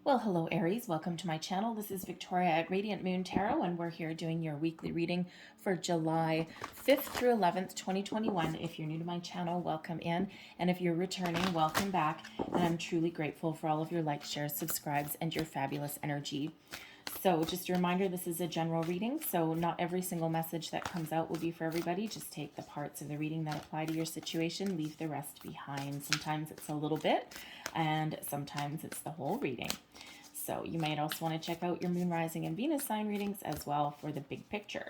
Well, hello Aries, welcome to my channel. This is Victoria at Radiant Moon Tarot, and we're here doing your weekly reading for July 5th through 11th, 2021. If you're new to my channel, welcome in. And if you're returning, welcome back. And I'm truly grateful for all of your likes, shares, subscribes, and your fabulous energy. So just a reminder, this is a general reading, so not every single message that comes out will be for everybody. Just take the parts of the reading that apply to your situation, leave the rest behind. Sometimes it's a little bit, and sometimes it's the whole reading. So you might also want to check out your moon, rising, and Venus sign readings as well for the big picture.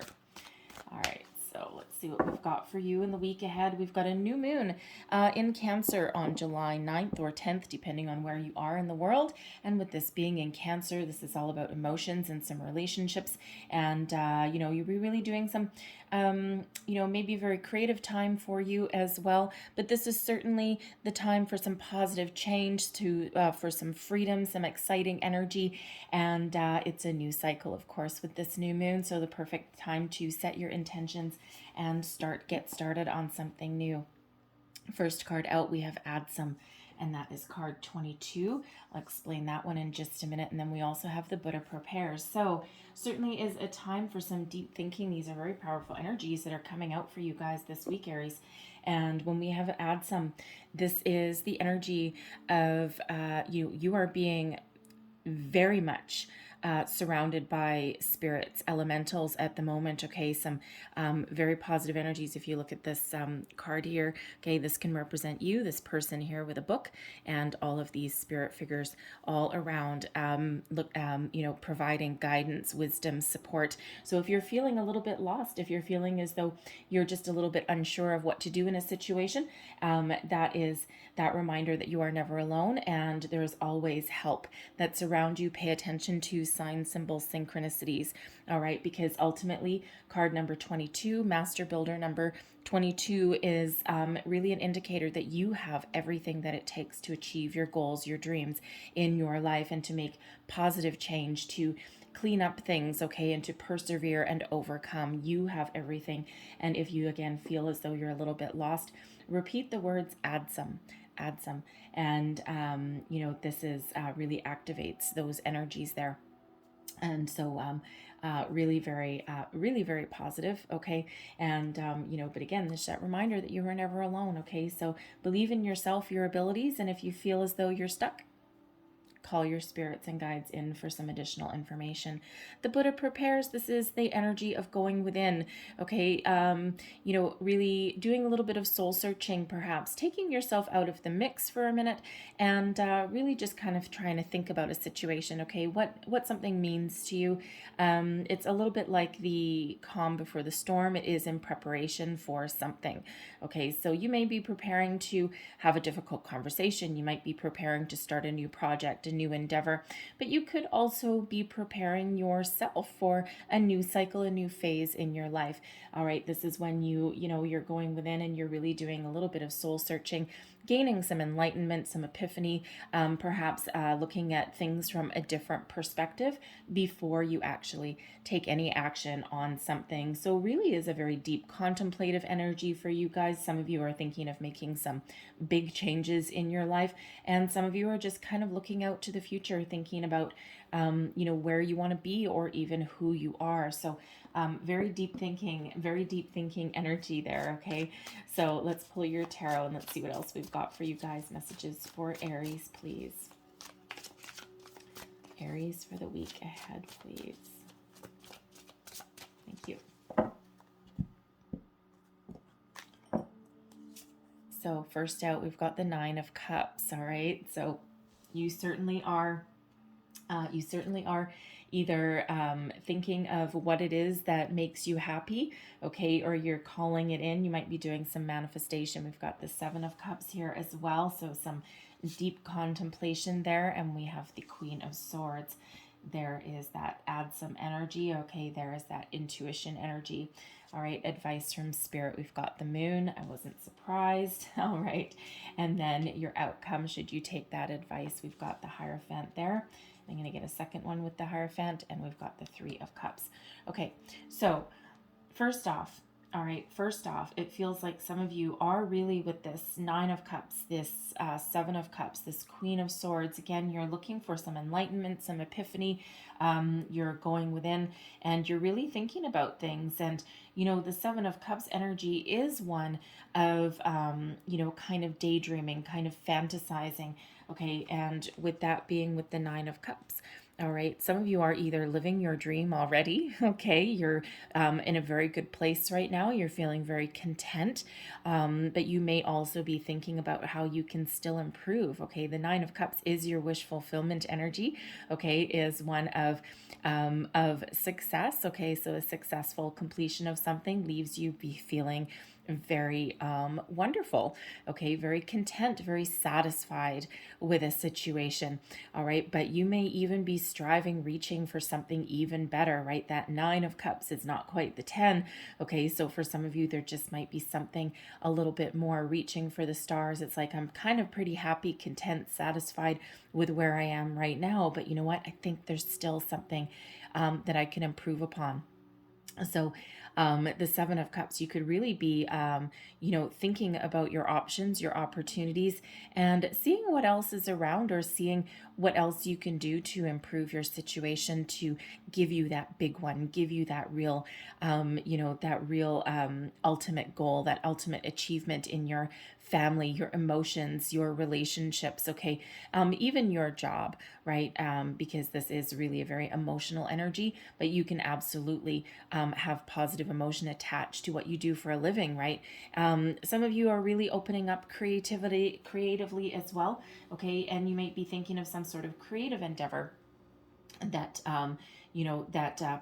All right. So let's see what we've got for you in the week ahead. We've got a new moon in Cancer on July 9th or 10th, depending on where you are in the world. And with this being in Cancer, this is all about emotions and some relationships. And, you'll be really doing some, maybe a very creative time for you as well. But this is certainly the time for some positive change, for some freedom, some exciting energy. And it's a new cycle, of course, with this new moon. So the perfect time to set your intentions and get started on something new. First card out, we have Add Some, and that is card 22. I'll explain that one in just a minute. And then we also have the Buddha Prepares. So certainly is a time for some deep thinking. These are very powerful energies that are coming out for you guys this week, Aries. And when we have Add Some, this is the energy of you are being very much surrounded by spirits, elementals at the moment. Okay, some very positive energies. If you look at this card here, okay, this can represent you, this person here with a book, and all of these spirit figures all around, providing guidance, wisdom, support. So if you're feeling a little bit lost, if you're feeling as though you're just a little bit unsure of what to do in a situation, that is that reminder that you are never alone, and there's always help that's around you. Pay attention to signs, symbols, synchronicities, all right? Because ultimately, card number 22, Master Builder number 22, is really an indicator that you have everything that it takes to achieve your goals, your dreams in your life, and to make positive change, to clean up things, okay, and to persevere and overcome. You have everything. And if you, again, feel as though you're a little bit lost, repeat the words, add some. And this is really activates those energies there. And so really very positive, okay? And but again, this that reminder that you are never alone, okay? So believe in yourself, your abilities, and if you feel as though you're stuck, call your spirits and guides in for some additional information. The Buddha Prepares, this is the energy of going within, okay? Really doing a little bit of soul searching, perhaps taking yourself out of the mix for a minute, and really just kind of trying to think about a situation, okay? What something means to you. It's a little bit like the calm before the storm. It is in preparation for something, okay? So you may be preparing to have a difficult conversation. You might be preparing to start a new project, a new endeavor, but you could also be preparing yourself for a new cycle, a new phase in your life. All right, this is when you're going within and you're really doing a little bit of soul searching, gaining some enlightenment, some epiphany, perhaps looking at things from a different perspective before you actually take any action on something. So really is a very deep contemplative energy for you guys. Some of you are thinking of making some big changes in your life, and some of you are just kind of looking out to the future, thinking about where you want to be or even who you are. So very deep thinking energy there, okay? So let's pull your tarot and let's see what else we've got for you guys. Messages for Aries, please. Aries for the week ahead, please. Thank you. So first out, we've got the Nine of Cups, all right? So you certainly are either thinking of what it is that makes you happy, okay, or you're calling it in. You might be doing some manifestation. We've got the Seven of Cups here as well, so some deep contemplation there, and we have the Queen of Swords. There is that add some energy, okay, there is that intuition energy. All right, advice from Spirit. We've got the Moon. I wasn't surprised. All right, and then your outcome should you take that advice. We've got the Hierophant there. I'm going to get a second one with the Hierophant, and we've got the Three of Cups. Okay, so first off, All right, first off, it feels like some of you are really with this Nine of Cups, this Seven of Cups, this Queen of Swords. Again, you're looking for some enlightenment, some epiphany. You're going within and you're really thinking about things. And, the Seven of Cups energy is one of, kind of daydreaming, kind of fantasizing. Okay, and with that being with the Nine of Cups. All right. Some of you are either living your dream already. Okay. You're in a very good place right now. You're feeling very content. But you may also be thinking about how you can still improve. Okay. The Nine of Cups is your wish fulfillment energy. Okay. Is one of success. Okay. So a successful completion of something leaves you be feeling very wonderful, okay, very content, very satisfied with a situation. All right, but you may even be striving, reaching for something even better, right? That Nine of Cups is not quite the 10. Okay, so for some of you there just might be something a little bit more reaching for the stars. It's like, I'm kind of pretty happy, content, satisfied with where I am right now, but you know what, I think there's still something that I can improve upon. So the Seven of Cups, you could really be, thinking about your options, your opportunities, and seeing what else is around, or seeing what else you can do to improve your situation, to give you that big one, give you that real, ultimate goal, that ultimate achievement in your family, your emotions, your relationships, okay, even your job, right? Because this is really a very emotional energy, but you can absolutely have positive emotion attached to what you do for a living, right? Some of you are really opening up creatively as well, okay, and you might be thinking of some sort of creative endeavor that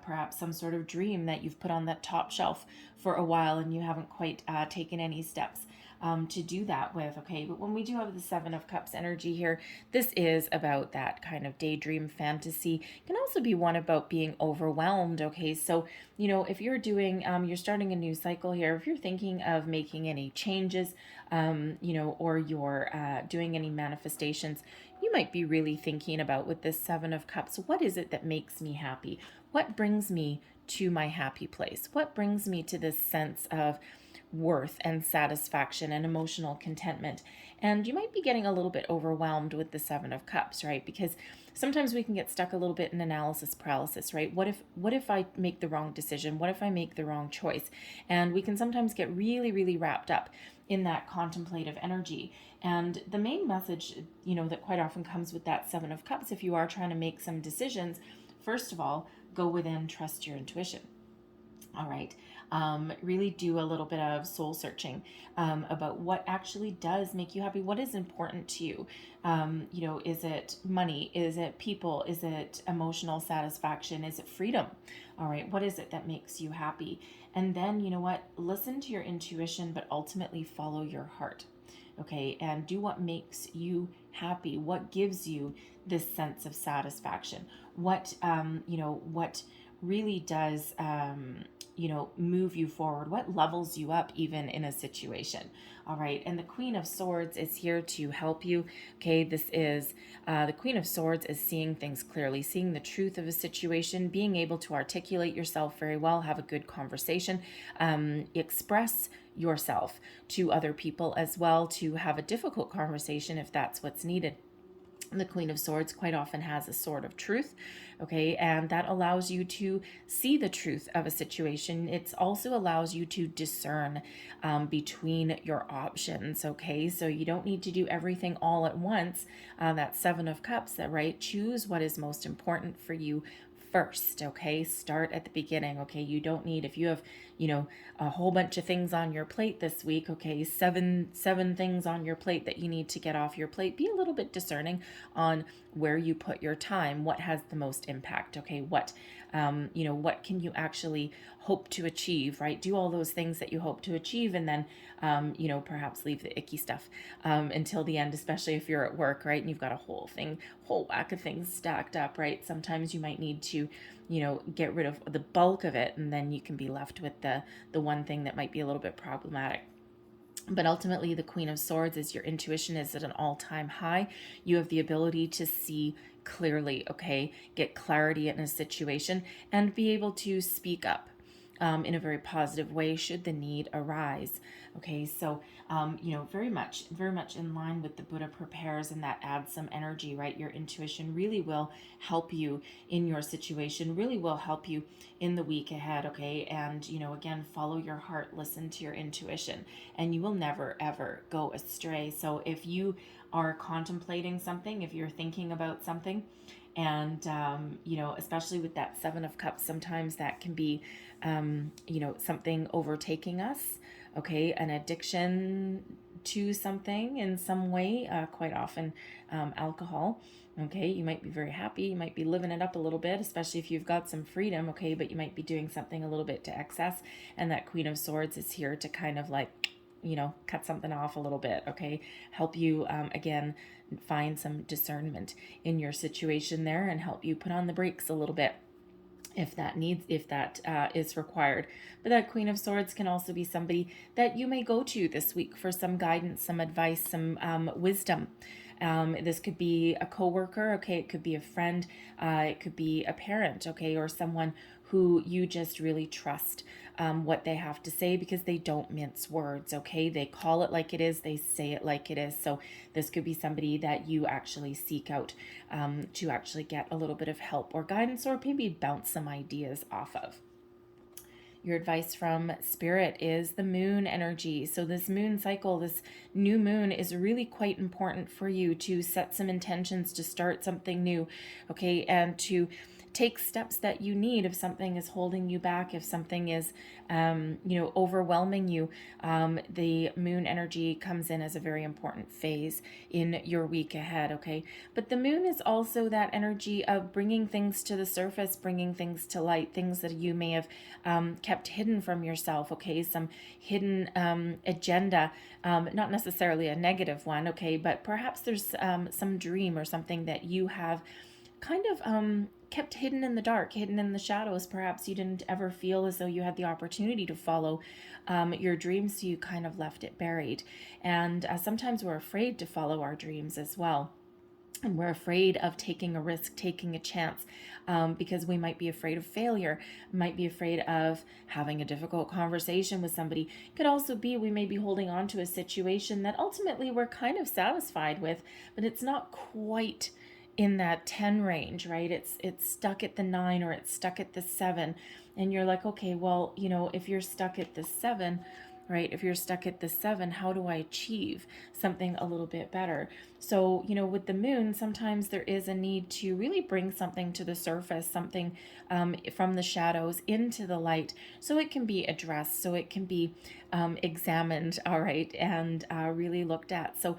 perhaps some sort of dream that you've put on that top shelf for a while and you haven't quite taken any steps to do that with. Okay, but when we do have the Seven of Cups energy here, this is about that kind of daydream fantasy. It can also be one about being overwhelmed. Okay, so if you're doing you're starting a new cycle here, if you're thinking of making any changes, or you're doing any manifestations, you might be really thinking about, with this Seven of Cups, what is it that makes me happy? What brings me to my happy place? What brings me to this sense of worth and satisfaction and emotional contentment? And you might be getting a little bit overwhelmed with the Seven of Cups, right? Because sometimes we can get stuck a little bit in analysis paralysis, right? What if I make the wrong decision? What if I make the wrong choice? And we can sometimes get really, really wrapped up in that contemplative energy. And the main message, that quite often comes with that Seven of Cups, if you are trying to make some decisions, first of all, go within, trust your intuition. All right. Really do a little bit of soul searching about what actually does make you happy. What is important to you? Is it money? Is it people? Is it emotional satisfaction? Is it freedom? All right. What is it that makes you happy? And then, listen to your intuition, but ultimately follow your heart. Okay. And do what makes you happy. What gives you this sense of satisfaction? What really does, move you forward, what levels you up even in a situation. All right. And the Queen of Swords is here to help you. Okay. This is the Queen of Swords is seeing things clearly, seeing the truth of a situation, being able to articulate yourself very well, have a good conversation, express yourself to other people as well, to have a difficult conversation if that's what's needed. The Queen of Swords quite often has a sword of truth, okay, and that allows you to see the truth of a situation. It also allows you to discern between your options, okay, so you don't need to do everything all at once. That Seven of Cups, that right, choose what is most important for you first. Okay, start at the beginning. Okay, you don't need, if you have a whole bunch of things on your plate this week, okay, seven things on your plate that you need to get off your plate, be a little bit discerning on where you put your time, what has the most impact. Okay, what can you actually hope to achieve, right? Do all those things that you hope to achieve, and then perhaps leave the icky stuff until the end, especially if you're at work, right, and you've got a whole whack of things stacked up, right? Sometimes you might need to get rid of the bulk of it, and then you can be left with the one thing that might be a little bit problematic. But ultimately, the Queen of Swords is your intuition is at an all-time high. You have the ability to see clearly, okay, get clarity in a situation and be able to speak up. in a very positive way should the need arise. Okay, so very much in line with the Buddha prepares, and that adds some energy, right? Your intuition really will help you in your situation, really will help you in the week ahead. Okay, and again, follow your heart, listen to your intuition, and you will never ever go astray. So if you are contemplating something, if you're thinking about something, and especially with that Seven of Cups, sometimes that can be something overtaking us, okay, an addiction to something in some way, quite often alcohol. Okay, you might be very happy, you might be living it up a little bit, especially if you've got some freedom, okay, but you might be doing something a little bit to excess, and that Queen of Swords is here to kind of like, cut something off a little bit, okay, help you, again, find some discernment in your situation there, and help you put on the brakes a little bit if that is required. But that Queen of Swords can also be somebody that you may go to this week for some guidance, some advice, some wisdom. This could be a coworker, okay, it could be a friend, it could be a parent, okay, or someone who you just really trust what they have to say, because they don't mince words, okay? They call it like it is, they say it like it is. So this could be somebody that you actually seek out to actually get a little bit of help or guidance, or maybe bounce some ideas off of. Your advice from Spirit is the moon energy. So this moon cycle, this new moon, is really quite important for you to set some intentions, to start something new, okay, and to take steps that you need if something is holding you back, if something is overwhelming you. The moon energy comes in as a very important phase in your week ahead, okay? But the moon is also that energy of bringing things to the surface, bringing things to light, things that you may have kept hidden from yourself, okay? Some hidden agenda, not necessarily a negative one, okay? But perhaps there's some dream or something that you have kind of kept hidden in the dark, hidden in the shadows. Perhaps you didn't ever feel as though you had the opportunity to follow your dreams, so you kind of left it buried. And sometimes we're afraid to follow our dreams as well. And we're afraid of taking a risk, taking a chance, because we might be afraid of failure, might be afraid of having a difficult conversation with somebody. Could also be we may be holding on to a situation that ultimately we're kind of satisfied with, but it's not quite in that 10 range, right? It's stuck at the 9, or it's stuck at the 7. And you're like, okay, well, if you're stuck at the 7, right? If you're stuck at the 7, how do I achieve something a little bit better? So, with the moon, sometimes there is a need to really bring something to the surface, something from the shadows into the light, so it can be addressed, so it can be examined, all right, and really looked at. So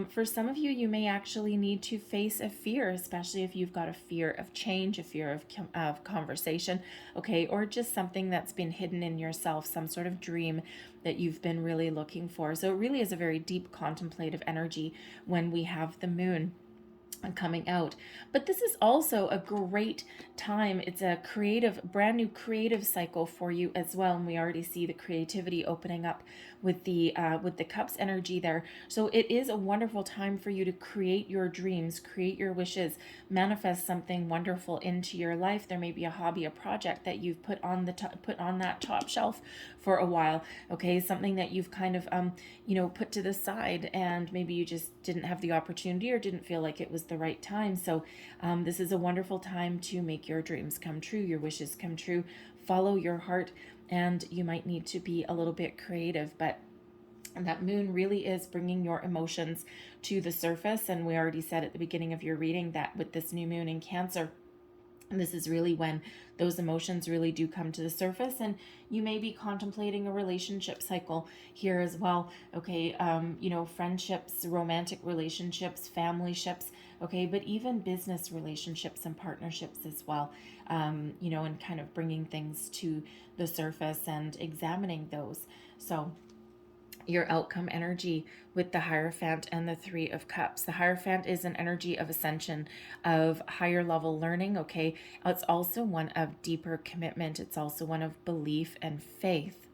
for some of you, you may actually need to face a fear, especially if you've got a fear of change, a fear of conversation, okay, or just something that's been hidden in yourself, some sort of dream that you've been really looking for. So it really is a very deep contemplative energy when we have the moon coming out. But this is also a great time. It's a brand new creative cycle for you as well. And we already see the creativity opening up with the cups energy there. So it is a wonderful time for you to create your dreams, create your wishes, manifest something wonderful into your life. There may be a hobby, a project that you've put on that top shelf for a while. Okay, something that you've kind of put to the side, and maybe you just didn't have the opportunity or didn't feel like it was the right time. So this is a wonderful time to make your dreams come true, your wishes come true. Follow your heart, and you might need to be a little bit creative, but that moon really is bringing your emotions to the surface. And we already said at the beginning of your reading that with this new moon in Cancer, this is really when those emotions really do come to the surface, and you may be contemplating a relationship cycle here as well. Okay, friendships, romantic relationships, family ships, okay, but even business relationships and partnerships as well, and kind of bringing things to the surface and examining those. So your outcome energy with the Hierophant and the Three of Cups. The Hierophant is an energy of ascension, of higher level learning, okay? It's also one of deeper commitment. It's also one of belief and faith.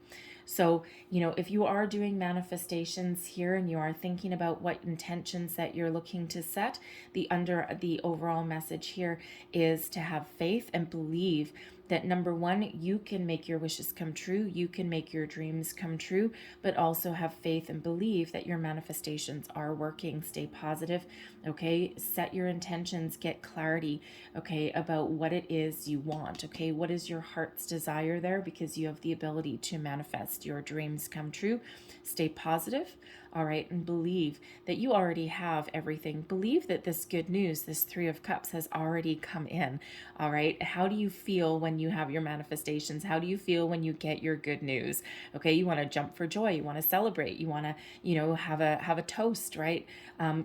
So, if you are doing manifestations here and you are thinking about what intentions that you're looking to set, the overall message here is to have faith and believe that number one, you can make your wishes come true, you can make your dreams come true, but also have faith and believe that your manifestations are working. Stay positive, okay? Set your intentions, get clarity, okay, about what it is you want, okay? What is your heart's desire there? Because you have the ability to manifest your dreams come true. Stay positive, all right, and believe that you already have everything. Believe that this good news, this Three of Cups, has already come in, all right? How do you feel when you have your manifestations? How do you feel when you get your good news? Okay, you want to jump for joy, you want to celebrate, you want to, have a toast, right?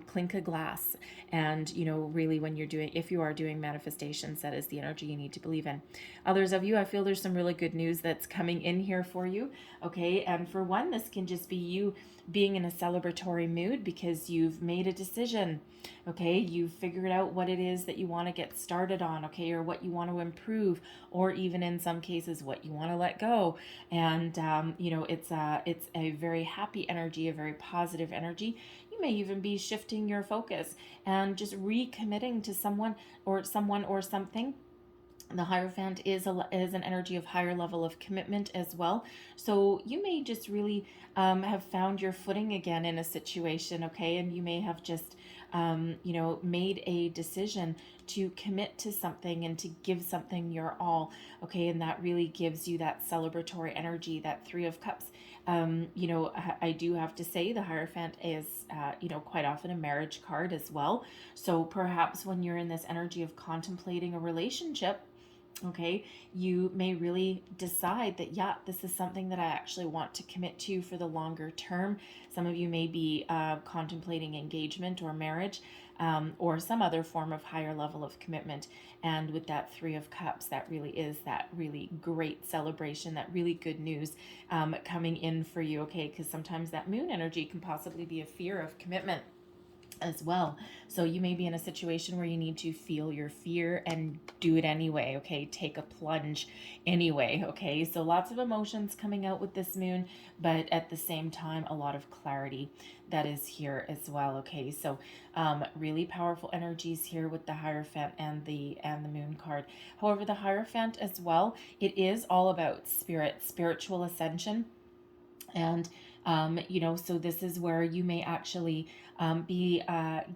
Clink a glass. And, really when you're doing, if you are doing manifestations, that is the energy you need to believe in. Others of you, I feel there's some really good news that's coming in here for you, okay? And for one, this can just be you being in a celebratory mood because you've made a decision, okay? You've figured out what it is that you want to get started on, okay? Or what you want to improve, or even in some cases, what you want to let go. And, it's a very happy energy, a very positive energy. You may even be shifting your focus and just recommitting to someone or something. The Hierophant is an energy of higher level of commitment as well. So you may just really have found your footing again in a situation, okay? And you may have just, made a decision to commit to something and to give something your all, okay? And that really gives you that celebratory energy, that Three of Cups. I do have to say the Hierophant is, quite often a marriage card as well. So perhaps when you're in this energy of contemplating a relationship, okay, you may really decide that, yeah, this is something that I actually want to commit to for the longer term. Some of you may be contemplating engagement or marriage, or some other form of higher level of commitment. And with that Three of Cups, that really is that really great celebration, that really good news coming in for you, okay? Because sometimes that moon energy can possibly be a fear of commitment as well. So you may be in a situation where you need to feel your fear and do it anyway, okay? Take a plunge anyway, okay? So lots of emotions coming out with this moon, but at the same time, a lot of clarity that is here as well, okay? So really powerful energies here with the Hierophant and the moon card. However, the Hierophant as well, it is all about spiritual ascension. And so this is where you may actually be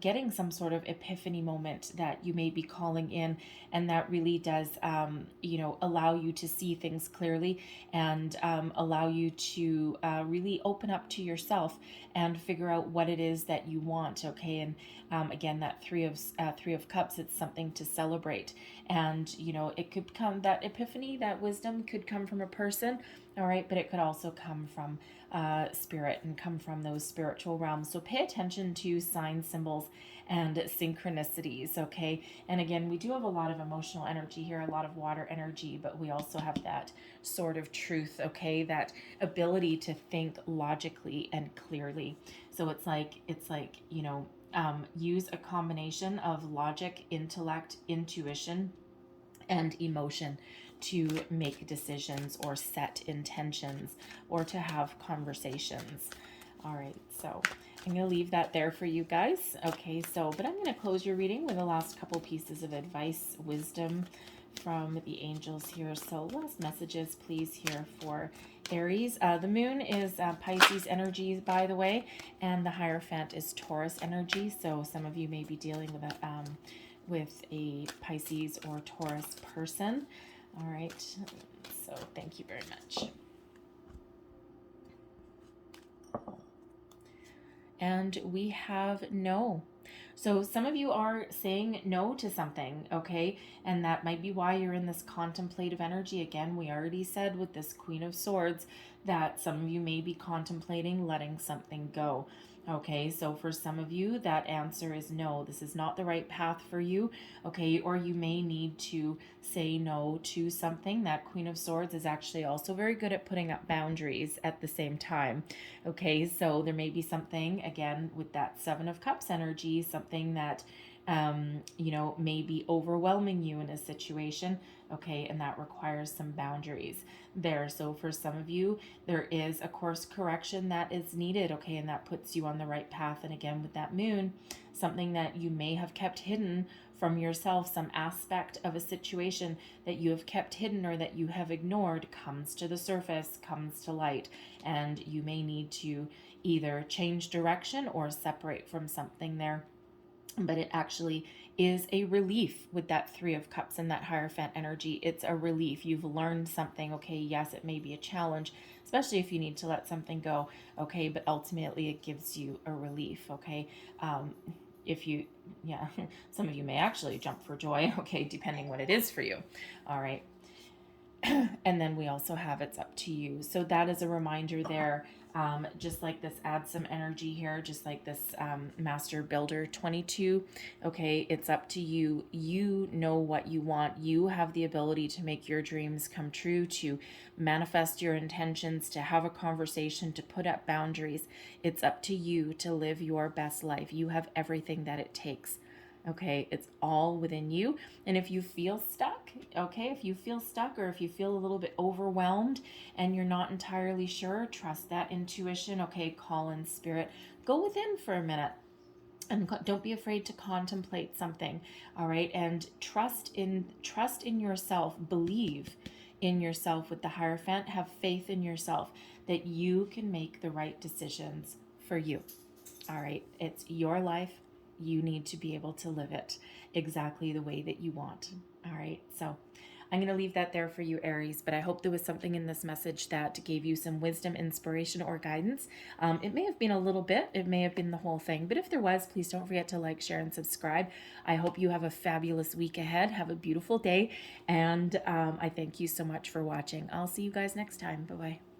getting some sort of epiphany moment that you may be calling in, and that really does, allow you to see things clearly and allow you to really open up to yourself and figure out what it is that you want. Okay, and again, that Three of Cups, it's something to celebrate, and it could come, that epiphany, that wisdom could come from a person. All right, but it could also come from spirit and come from those spiritual realms. So pay attention to signs, symbols, and synchronicities, okay? And again, we do have a lot of emotional energy here, a lot of water energy, but we also have that sort of truth, okay? That ability to think logically and clearly. So it's like use a combination of logic, intellect, intuition, and emotion to make decisions or set intentions or to have conversations. All right, so I'm going to leave that there for you guys. Okay, but I'm going to close your reading with the last couple pieces of advice, wisdom from the angels here. So last messages, please, here for Aries. The moon is Pisces energy, by the way, and the Hierophant is Taurus energy. So some of you may be dealing with a Pisces or Taurus person. All right, so thank you very much. And we have no. So some of you are saying no to something, okay? And that might be why you're in this contemplative energy. Again, we already said with this Queen of Swords that some of you may be contemplating letting something go. Okay, so for some of you, that answer is no. This is not the right path for you, okay? Or you may need to say no to something. That Queen of Swords is actually also very good at putting up boundaries at the same time, okay? So there may be something, again, with that Seven of Cups energy, something that may be overwhelming you in a situation, okay, and that requires some boundaries there. So for some of you, there is a course correction that is needed, okay, and that puts you on the right path. And again, with that moon, something that you may have kept hidden from yourself, some aspect of a situation that you have kept hidden or that you have ignored comes to the surface, comes to light, and you may need to either change direction or separate from something there. But it actually is a relief with that Three of Cups and that Hierophant energy. It's a relief. You've learned something. Okay, yes, it may be a challenge, especially if you need to let something go. Okay, but ultimately it gives you a relief. Okay, if you, yeah, some of you may actually jump for joy. Okay, depending what it is for you. All right. And then we also have It's Up to You. So that is a reminder there. Just like this adds some energy here, just like this Master Builder 22. Okay, it's up to you. You know what you want. You have the ability to make your dreams come true, to manifest your intentions, to have a conversation, to put up boundaries. It's up to you to live your best life. You have everything that it takes. Okay, it's all within you. And if you feel stuck, okay, if you feel stuck or if you feel a little bit overwhelmed and you're not entirely sure, trust that intuition. Okay, call in spirit. Go within for a minute and don't be afraid to contemplate something. All right, and trust in yourself. Believe in yourself with the Hierophant. Have faith in yourself that you can make the right decisions for you. All right, it's your life. You need to be able to live it exactly the way that you want. All right, so I'm going to leave that there for you, Aries, but I hope there was something in this message that gave you some wisdom, inspiration, or guidance. It may have been a little bit, it may have been the whole thing, but if there was, please don't forget to like, share, and subscribe. I hope you have a fabulous week ahead. Have a beautiful day, and I thank you so much for watching. I'll see you guys next time. Bye-bye.